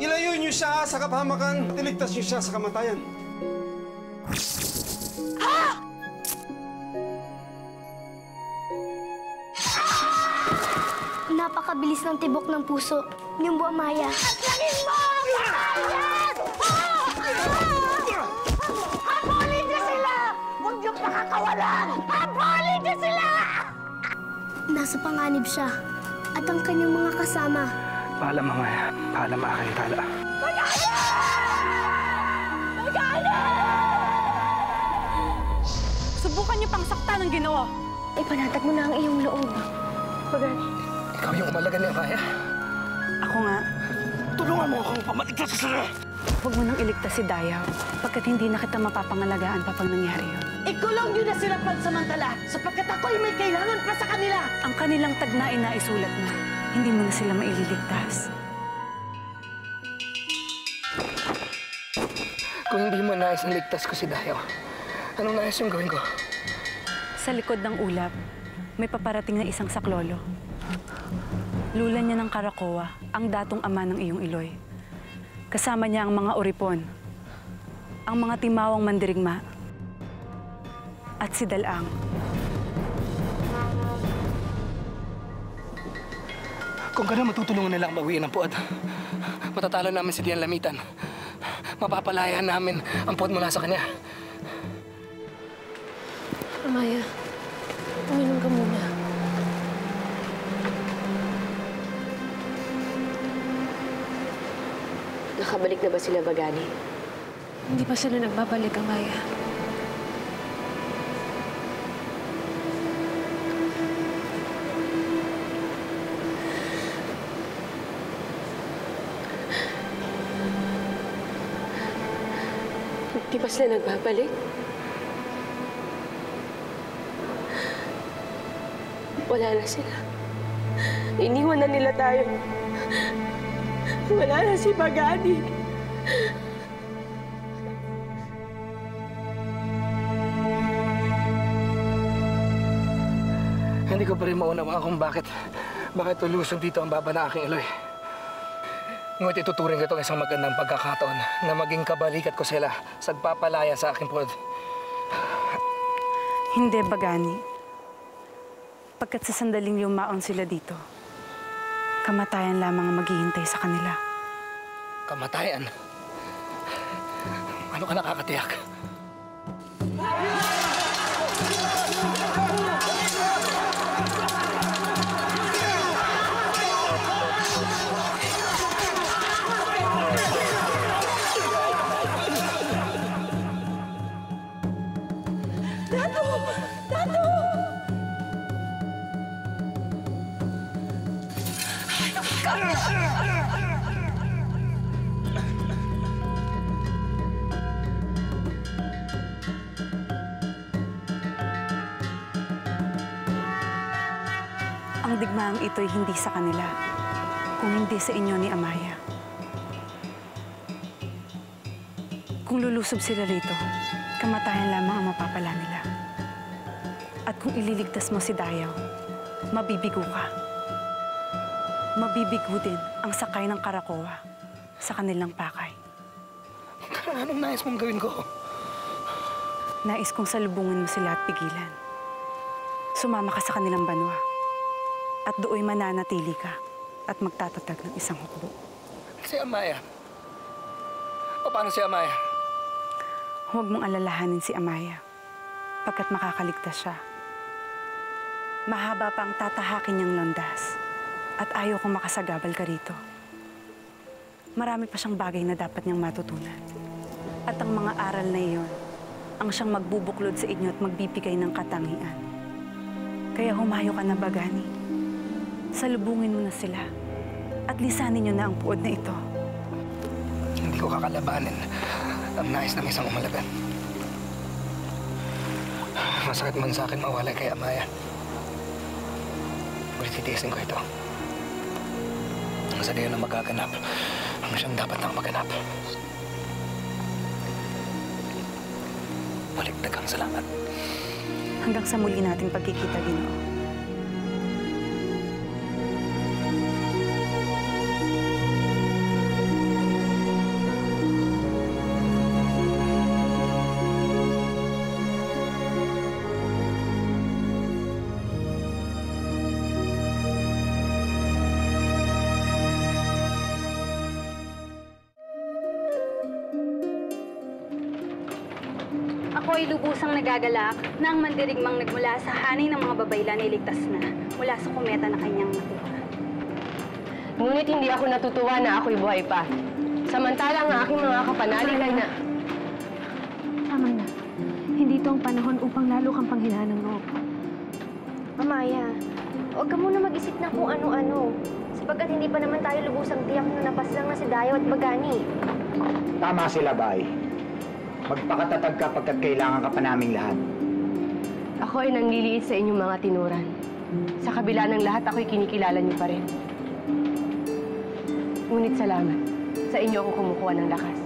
Ilayo niyo siya sa kapahamakan at iligtas niyo siya sa kamatayan. Napakabilis ng tibok ng puso niyong Bu Amaya. Atlangin mo! Bayan! Habulin niyo sila! Huwag niyong pakakawalan! Habulin niyo sila! Nasa panganib siya at ang kanyang mga kasama. Paalam, Amaya. Paalam, aking tala. Magana! Magana! Subukan niyo pang saktan ng Ginoo. Ipanatag mo na ang iyong loob. Magani. Ikaw yung umalaga ni Amaya. Ako nga. Tulungan mo akong pamaligtas sa sila. Huwag mo nang iligtas si Dayaw pagkat hindi na kita mapapangalagaan pa pag nangyari yun. Ikulong niyo na sila pansamantala sapagkat ako'y may kailangan pa sa kanila. Ang kanilang tagnain na isulat na, hindi mo na sila maililigtas. Kung hindi mo nais na ligtas ko si Dayaw, anong nais yung gawin ko? Sa likod ng ulap, may paparating na isang saklolo. Lula niya ng Karakoa, ang datong ama ng iyong Iloy. Kasama niya ang mga oripon, ang mga timawang mandirigma, at si Dalang. Kung gano'n matutulungan nila ang bawiin ng puad, matatalo namin si Dian Lamitan. Mapapalayan namin ang puad mula sa kanya. Amaya, uminom ka muna. Nakabalik na ba sila, Bagani? Hindi pa sila nagbabalik, Amaya. Di ba sila nagbabalik? Wala na sila. Iniwan na nila tayo. Wala na si Bagani. Hindi ko pa rin maunawaan kung bakit tulusog dito ang baba na aking Iloy. Ngunit ituturing ko itong isang magandang pagkakataon na maging kabalikat ko sila sa pagpapalaya sa aking puwad. Hindi, Bagani. Pagkat sa sandaling yumaon sila dito, kamatayan lamang ang maghihintay sa kanila. Kamatayan? Ano ka nakakatiyak? Ang digmaang ito'y hindi sa kanila, kung hindi sa inyo ni Amaya. Kung lulusob sila rito, kamatayan lamang ang mapapala nila. At kung ililigtas mo si Dayaw, mabibigo ka. Mabibigo din ang sakay ng Karakoa sa kanilang pakay. Anong nais mong gawin ko? Nais kong salubungin mo sila at pigilan. Sumama ka sa kanilang banwa. At do'y mananatili ka at magtatatag ng isang hukbo. Si Amaya? Paano si Amaya? Huwag mong alalahanin si Amaya, pagkat makakaligtas siya. Mahaba pa ang tatahakin niyang landas at ayaw kong makasagabal ka rito. Marami pa siyang bagay na dapat niyang matutunan. At ang mga aral na iyon ang siyang magbubuklod sa inyo at magbibigay ng katangian. Kaya humayo ka na, Bagani. Salubungin mo na sila at lisanin niyo na ang puod na ito. Hindi ko kakalabanin ang nais ng isang umalagan. Masakit man sa akin mawalay kay Amaya. Ngunit titiisin ko ito. Ang sa diyan na magaganap, ang siyang dapat nang maganap. Maligtag ang salamat. Hanggang sa muli nating pagkikita, Ginoo. Ako ay lubusang nagagalak na ang mandirigmang nagmula sa hanay ng mga babaylan ay ligtas na mula sa kometa na kanyang nakuha. Ngunit hindi ako natutuwa na ako'y buhay pa. Samantalang ang aking mga kapanalig ay na... Tama na. Hindi ito ang panahon upang lalo kang panghinaan ng loob. Amaya, huwag ka muna mag-isip na kung ano-ano. Sapagkat hindi pa naman tayo lubusang tiyak na napaslang na si Dayo at Bagani. Tama sila, Bay. Magpakatatag ka pagkat kailangan ka pa naming lahat. Ako ay nangliliit sa inyong mga tinuran. Sa kabila ng lahat, ako'y kinikilala niyo pa rin. Ngunit salamat. Sa inyo ako kumukuha ng lakas.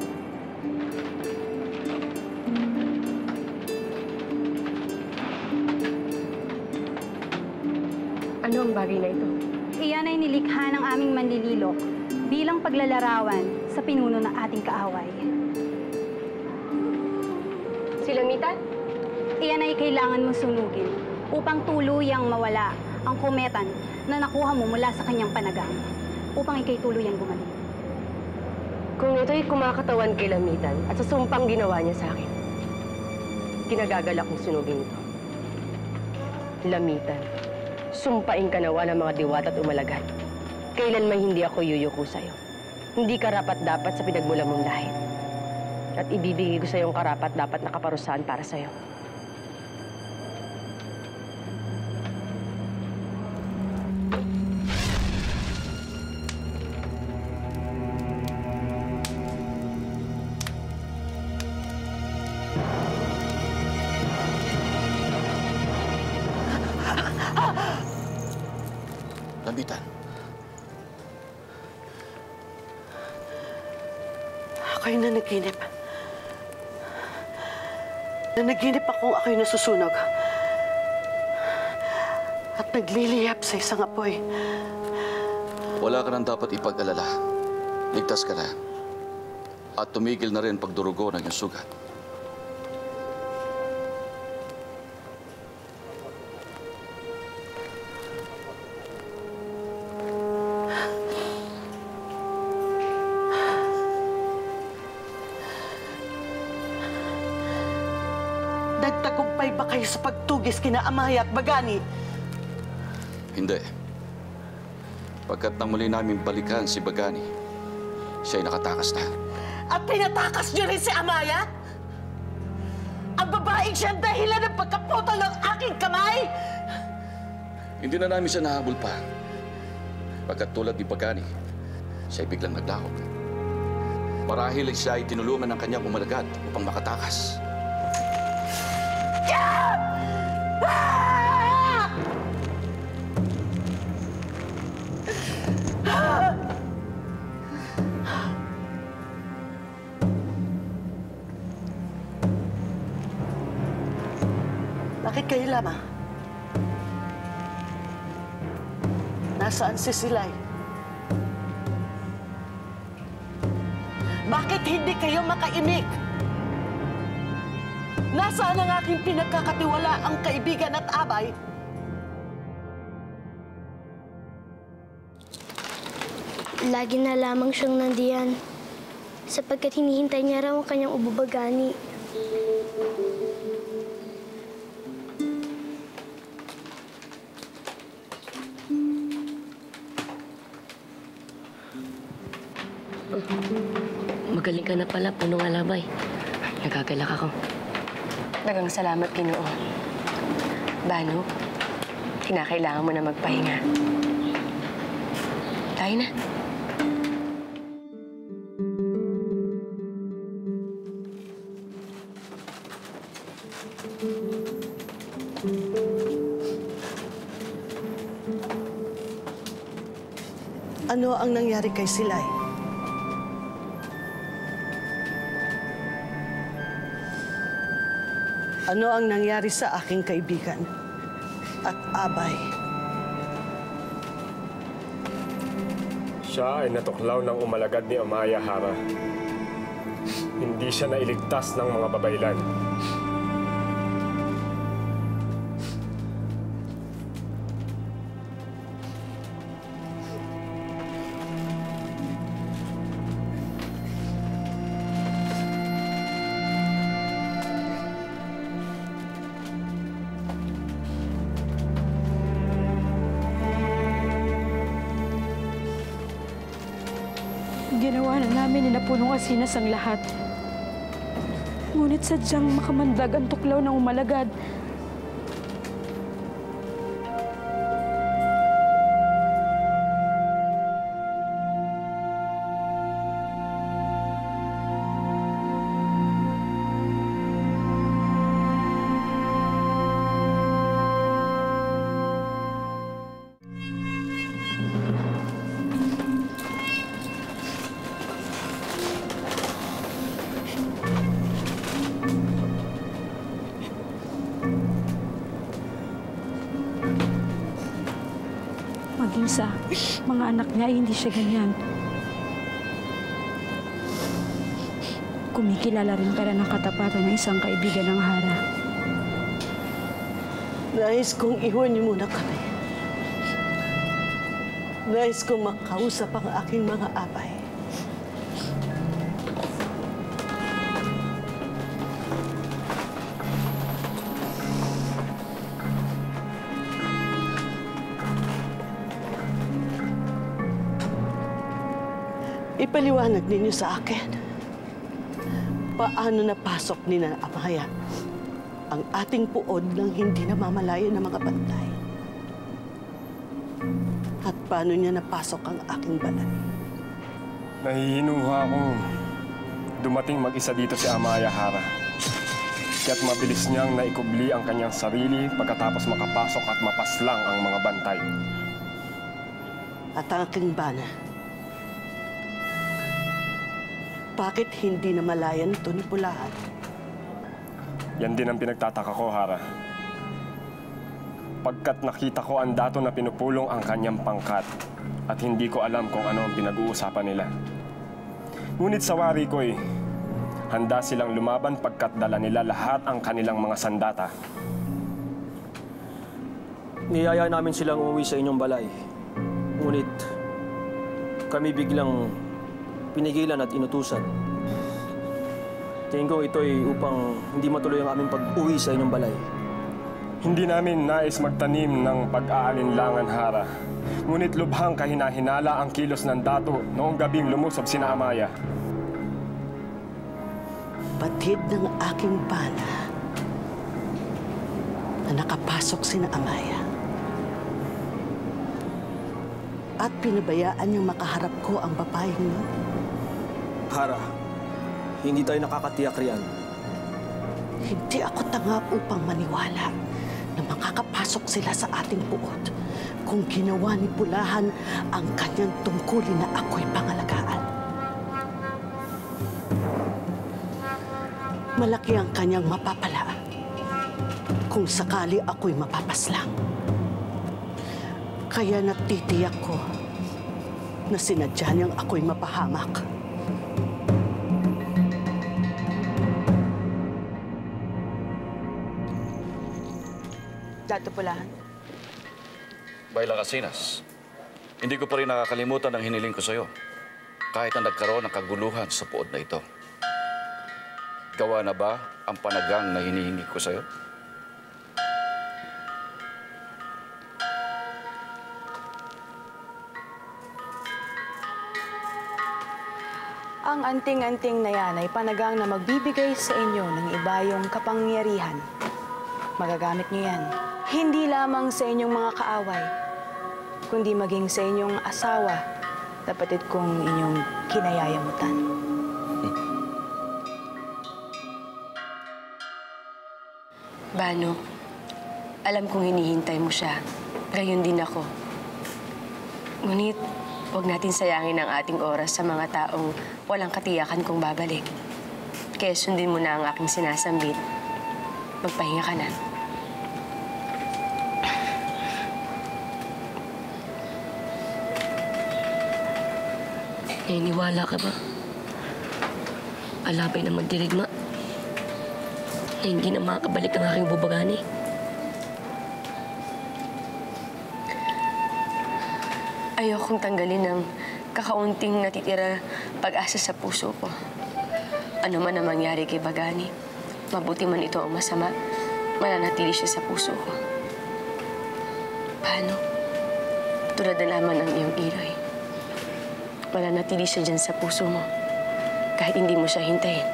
Ano ang bagay na ito? Iyan ay nilikha ng aming manlililok bilang paglalarawan sa pinuno ng ating kaaway. Silamitan? Iyan ay kailangan mong sunugin upang tuluyang mawala ang kometan na nakuha mo mula sa kanyang panagang upang ikay tuluyang gumaling. Kung ito'y kumakatawan kay Lamitan at sa sumpang ginawa niya sa akin, kinagagalak kong sunugin ito. Lamitan, sumpain ka nawa ng mga diwata at umalagat. Kailan may hindi ako yuyuko sa'yo. Hindi karapat-dapat sa pinagmula mong lahit. At ibibigay ko sa'yo ang karapat-dapat na kaparusahan para sa'yo. Lamitan. Ako'y nanaginip. Nanaginip akong ako'y nasusunog. At nagliliyap sa isang apoy. Wala ka nang dapat ipag-alala. Ligtas ka na. At tumigil na rin pagdurugo ng iyong sugat. Nagtagumpay ba kayo sa pagtugis kina Amaya at Bagani? Hindi. Pagkat nang muli namin balikan si Bagani, siya'y nakatakas na. At pinatakas niyo rin si Amaya? Ang babaeng siyang dahilan ng pagkaputol ng aking kamay? Hindi na namin siya nahabol pa. Pagkat tulad ni Bagani, siya'y biglang naglahok. Marahil siya ay tinulungan ng kanyang umalagat upang makatakas. Bakit kayo lamang? Nasaan si Silay? Bakit hindi kayo makaimik? Nasaan ang aking pinagkakatiwalaang kaibigan at abay? Lagi na lamang siyang nandiyan sapagkat hinihintay niya raw ang kanyang ububagani. Magaling ka na pala, Punong Alabay. Nagagalak ako. Dagang salamat, Ginoo. Bano, kinakailangan mo na magpahinga. Tayo na. Ano ang nangyari kay Silay? Ano ang nangyari sa aking kaibigan at abay? Siya ay natuklaw ng umalagad ni Amaya Hara. Hindi siya nailigtas ng mga babaylan. Ginawa na namin ni Napunong Asinas ang lahat. Ngunit sadyang makamandag ang tuklaw ng umalagad. Maging sa mga anak niya, hindi siya ganyan. Kumikilala rin pala ng katapatan ng isang kaibigan ng Hara. Nais kong iwan niyo muna kami. Nais kong makausap ang aking mga abay. Ipaliwanag ninyo sa akin paano napasok ni na Amaya ang ating puod ng hindi namamalayan ng mga bantay. At paano niya napasok ang aking balay. Nahihinuha akong dumating mag-isa dito si Amaya Hara. Kaya't mabilis niyang naikubli ang kanyang sarili pagkatapos makapasok at mapaslang ang mga bantay. At ang aking bana, bakit hindi namalayan ito ni Pulahan? Yan din ang pinagtataka ko, Hara. Pagkat nakita ko ang dato na pinupulong ang kanyang pangkat at hindi ko alam kung ano ang pinag-uusapan nila. Ngunit sa wari ko'y handa silang lumaban pagkat dala nila lahat ang kanilang mga sandata. Niyaya namin silang umuwi sa inyong balay. Ngunit kami biglang pinigilan at inutusan. Tingin ko ito'y upang hindi matuloy ang aming pag-uwi sa inyong balay. Hindi namin nais magtanim ng pag-aalinlangan, Hara. Ngunit lubhang kahina-hinala ang kilos ng dato noong gabing lumusob sina Amaya. Batid ng aking bana na nakapasok sina Amaya. At pinabayaan niyang makaharap ko ang babaeng yun. Hara, hindi tayo nakakatiyak riyan. Hindi ako tanga upang maniwala na makakapasok sila sa ating puot kung ginawa ni Pulahan ang kanyang tungkulin na ako'y pangalagaan. Malaki ang kanyang mapapala kung sakali ako'y mapapaslang. Kaya natitiyak ko na sinadya niyang ako'y mapahamak. Dato Pulahan. Baylang Asinas, hindi ko pa rin nakakalimutan ang hiniling ko sa'yo. Kahit na nagkaroon ng kaguluhan sa puod na ito. Gawa na ba ang panagang na hinihingi ko sa'yo? Ang anting-anting na yan ay panagang na magbibigay sa inyo ng ibayong kapangyarihan. Magagamit niyo yan. Hindi lamang sa inyong mga kaaway, kundi maging sa inyong asawa, kapatid kong inyong kinayayamutan. Bano, alam kong hinihintay mo siya. Gayon din ako. Ngunit, huwag natin sayangin ang ating oras sa mga taong walang katiyakan kung babalik. Kaya sundin mo na ang aking sinasambit. Magpahinga ka na. Naniniwala ka ba? Alabay na magdirigma. Na hindi na makakabalik ang aking bubagani. Ayokong tanggalin ang kakaunting natitira pag-asa sa puso ko. Ano man ang mangyari kay Bagani, mabuti man ito ang masama, mananatili siya sa puso ko. Paano? Tulad na lamang ng iyong iloy. mananatili siya dyan sa puso mo. Kahit hindi mo siya hintayin.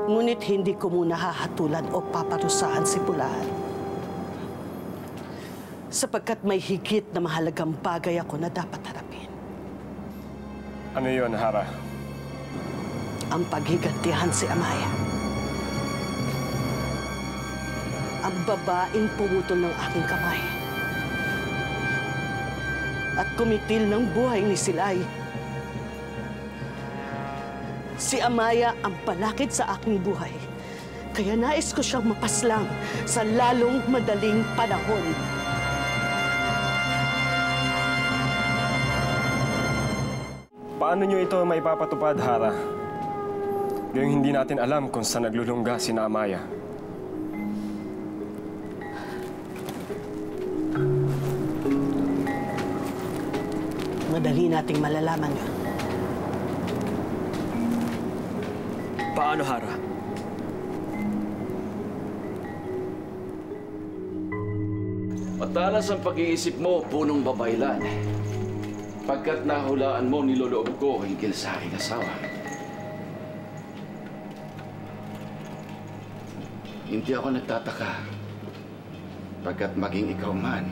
Ngunit hindi ko muna hahatulan o paparusahan si Pulahan. Sapagkat may higit na mahalagang bagay ako na dapat harapin. Ano yun, Hara? Ang paghigantihan si Amaya. Ang babaeng pumutol ng aking kamay. At kumitil ng buhay ni Silay. Si Amaya ang palakid sa aking buhay. Kaya nais ko siyang mapaslang sa lalong madaling panahon. Paano nyo ito maipapatupad, Hara? Gayong hindi natin alam kung saan naglulungga si Amaya. Madali nating malalaman yun. Paano, Hara? Matalas ang pag-iisip mo, punong babaylan. Pagkat nahulaan mo, niloloob ko hinggil sa aking asawa. Hindi ako nagtataka. Pagkat maging ikaw man,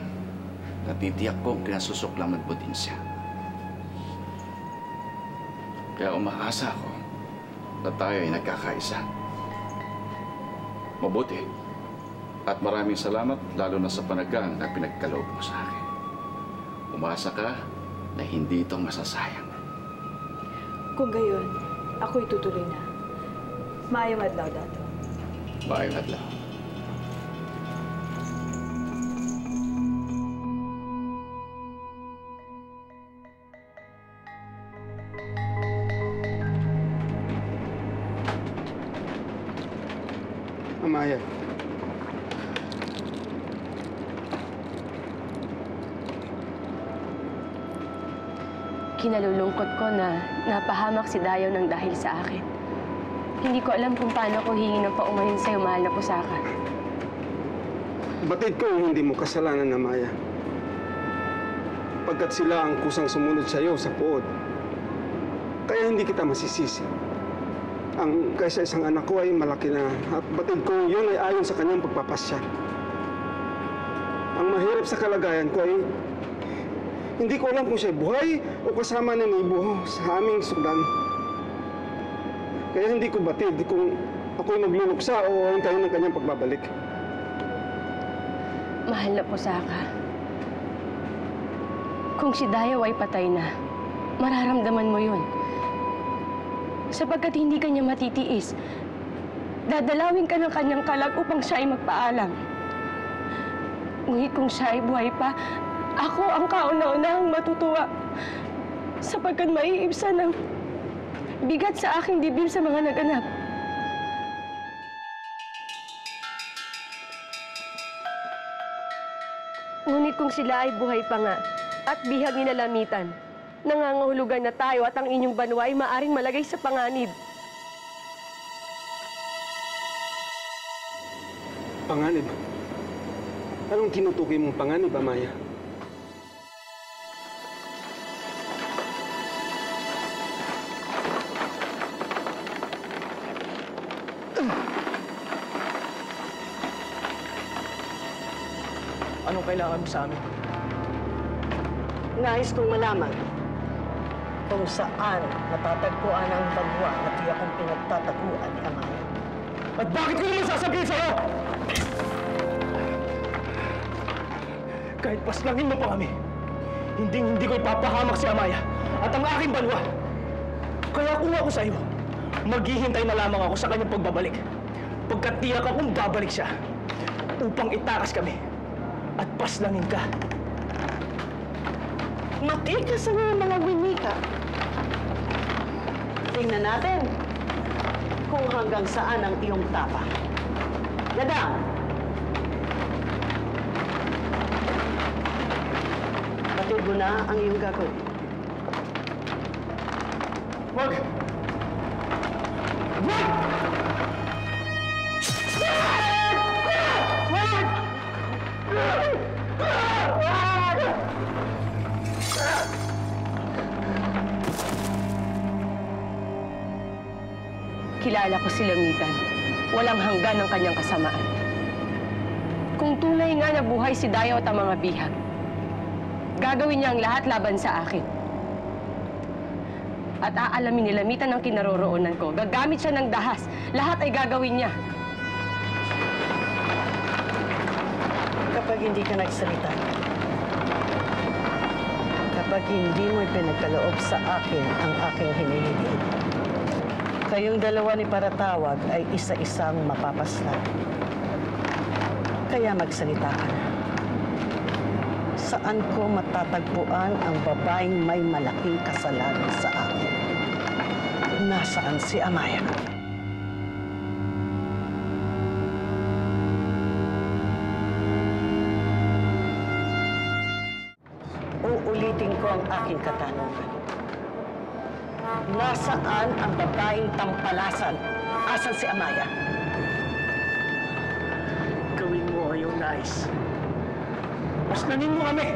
natitiyak kong kinasusuklang magbutin siya. Kaya umaasa ako na tayo ay nagkakaisa. Mabuti. At maraming salamat, lalo na sa panagang na pinagkaloob mo sa akin. Umasa ka na hindi ito masasayang. Kung gayon, ako'y tutuloy na. Maayong adlaw, Dato. Maayong adlaw. Amaya. Kinalulungkot ko na napahamak si Dayaw ng dahil sa akin. Hindi ko alam kung paano ko hingi ng paumanhin sa'yo, mahal na pusaka. Batid ko hindi mo kasalanan, Amaya. Pagkat sila ang kusang sumunod sa iyo sa puod. Kaya hindi kita masisisi. Ang kaysa isang anak ko ay malaki na at batid ko yun ay ayon sa kanyang pagpapasya. Ang mahirap sa kalagayan ko ay hindi ko alam kung siya'y buhay o kasama ni Nibo sa aming sugdan. Kaya hindi ko batid kung ako'y magluluksa o hintayin ng kanyang pagbabalik. Mahal na pusaka. Kung si Dayaw ay patay na, mararamdaman mo yun. Sapagkat hindi kanya matitiis, dadalawin ka ng kanyang kalag upang siya ay magpaalam. Ngunit kung siya ay buhay pa, ako ang kauna-unahang matutuwa sapagkat maiibsan ng bigat sa aking dibdib sa mga naganap. Ngunit kung sila ay buhay pa nga at bihag ninalamitan, nangangahulugan na tayo at ang inyong banwa ay maaring malagay sa panganib. Panganib? Anong tinutukoy mong panganib, Amaya? Anong kailangan mo sa amin? Nais kong malaman kung saan natatagpuan ang bagwa na tiyak kong pinagtataguan ni Amaya. At bakit ko naman sasabihin sa'yo? Kahit paslangin mo pa kami, hindi ko ipapahamak si Amaya at ang aking banwa. Kaya kung ako sa'yo, maghihintay na lamang ako sa kanyang pagbabalik. Pagkat tiyak akong babalik siya upang itakas kami at paslangin ka. Matikas ang mga winika. Tingnan natin kung hanggang saan ang iyong tapang. Yadang! Batid mo na ang iyong gagawin. Wag! Wag! Wag! Wag! Wag! kilala ko si Lamitan, walang hanggan ang kanyang kasamaan. Kung tunay nga na buhay si Dayaw at ang mga bihag, gagawin niya ang lahat laban sa akin. At aalamin ni Lamitan ang kinaroroonan ko. Gagamit siya ng dahas. Lahat ay gagawin niya. Kapag hindi ka nagsalita, kapag hindi mo ipinagkaloob sa akin ang aking hinihiling, kayong dalawa ni Paratawag ay isa-isang mapapaslan. Kaya magsalita ka na. Saan ko matatagpuan ang babaeng may malaking kasalanan sa akin? Nasaan si Amaya? Uulitin ko ang aking katanungan. Nasaan ang babaeng tampalasan? Asan si Amaya? Gawin mo ang iyong nais. Paslanin mo kami.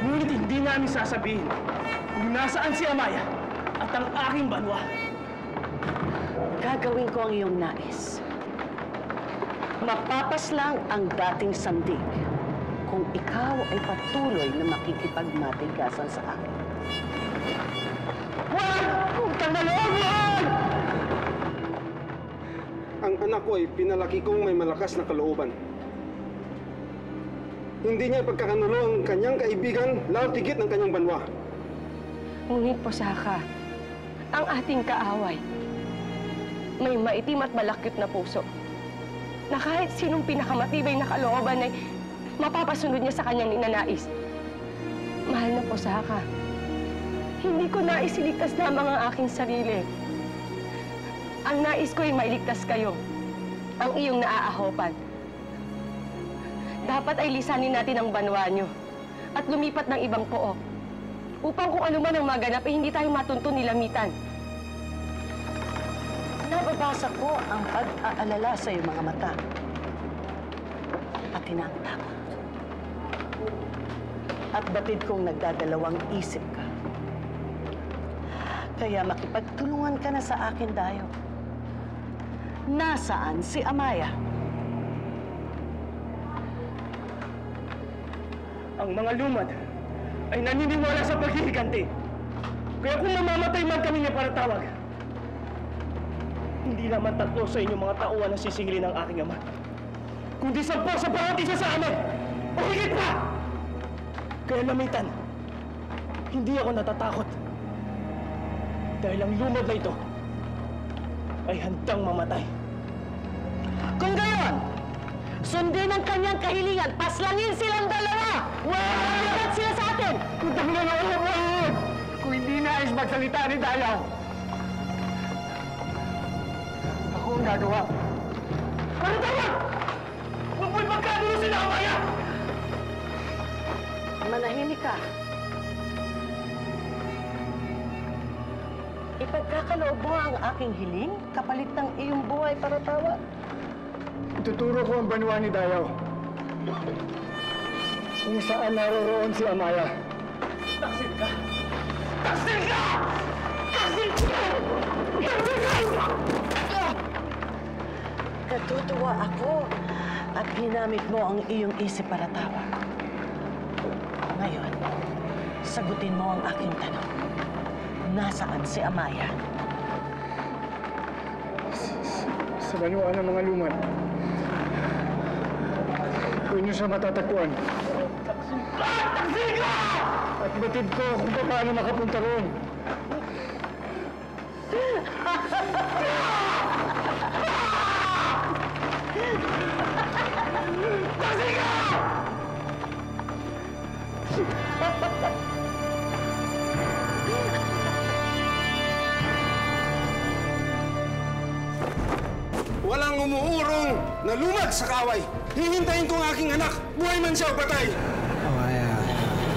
Ngunit hindi namin sasabihin kung nasaan si Amaya at ang aking banwa. Gagawin ko ang iyong nais. Mapapaslang ang dating sandig kung ikaw ay patuloy na makikipagmatigasan sa akin. Wag! Utang na loob yan! Ang anak ko ay pinalaki kong may malakas na kalooban. Hindi niya ipagkakanulo ang kanyang kaibigan, lalo tigit ng kanyang banwa. Ngunit Pusaka, ang ating kaaway, may maitim at malakyot na puso, na kahit sinong pinakamatibay na kalooban ay mapapasunod niya sa kanyang ninanais. Mahal na Pusaka, hindi ko nais iligtas lamang ang aking sarili. Ang nais ko ay mailigtas kayo, ang iyong naaahopan. Dapat ay lisanin natin ang banwa nyo at lumipat ng ibang pook upang kung ano man ang maganap ay hindi tayo matuntun ni Lamitan. Nababasa ko ang pag-aalala sa iyong mga mata. Pati na ang takot. At batid kong nagdadalawang isip ka. Kaya makipagtulungan ka na sa akin, Dayo. Nasaan si Amaya? Ang mga lumad ay naniniwala sa paghihiganti. Kaya kung mamamatay man kami ni Paratawag, hindi naman 3 sa inyong mga tauhan ang sisingilin ng aking ama, kundi 10 sa bawat isa sa amin, o higit pa! Kaya Lamitan, hindi ako natatakot. Dahil ang lumad na ito ay handang mamatay. Kung gayon, sundin ang kanyang kahilingan, paslangin silang dalawa! Wala sila sa atin! Utang na loob! Kung hindi nais magsalita ni Dayaw, ako ang gagawa. Paratawag! Huwag mo'y magkagulo sila, Amaya! Manahimik ka. Ipagkakaloob mo ang aking hiling kapalit ng iyong buhay, Paratawag. Ituturo ko ang banwa ni Dayaw kung saan naroroon si Amaya. Taksil ka! Taksil ka! Taksil ka! Taksil ka! Natutuwa ako at ginamit mo ang iyong isip para tawag. Ngayon, sagutin mo ang aking tanong. Nasaan si Amaya? Sa banwa ng mga lumad. Kung inyo siya matatagpuan. Taksil ka! At batid ko kung paano makapunta roon. Taksil ka! Walang umuurong na lumad sa kaway. Hihintayin ko ang aking anak, buhay man siya o patay. Amaya.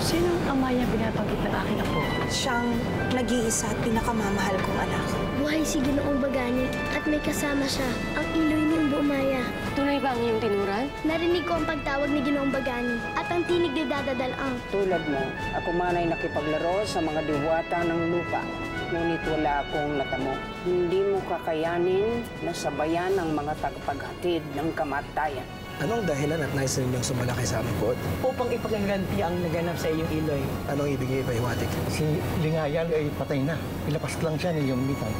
Sinong Amaya binabanggit ng aking apo? Siyang nag-iisa at pinakamamahal kong anak. Buhay si Ginoong Bagani at may kasama siya, ang Iloy ni Umbo Amaya. Tunay ba ang ang iyong tinuran? Narinig ko ang pagtawag ni Ginoong Bagani at ang tinig ni Dadadalang. Tulad mo, ako man ay nakipaglaro sa mga diwata ng lupa. Ngunit wala akong natamo. Hindi mo kakayanin na sabayan ang mga tagapaghatid ng kamatayan. Anong dahilan at nais ninyong sumalakay sa aming buod? Upang ipagganti ang naganap sa iyong Iloy. Anong ibig niyo ipahiwatig? Si Lingayan ay patay na. Ilapas lang siya ni Mitan.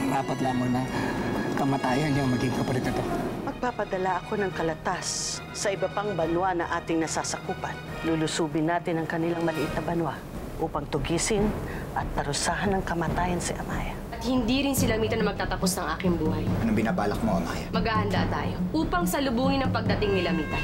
Dapat lamang na kamatayan niyang maging kapalit na to. Magpapadala ako ng kalatas sa iba pang banwa na ating nasasakupan. Lulusubin natin ang kanilang maliit na banwa upang tugisin at parusahan ng kamatayan si Amaya. At hindi rin si Lamitan na magtatapos ng aking buhay. Anong binabalak mo, Amaya? Maghahanda tayo upang salubungin ang pagdating ni Lamitan.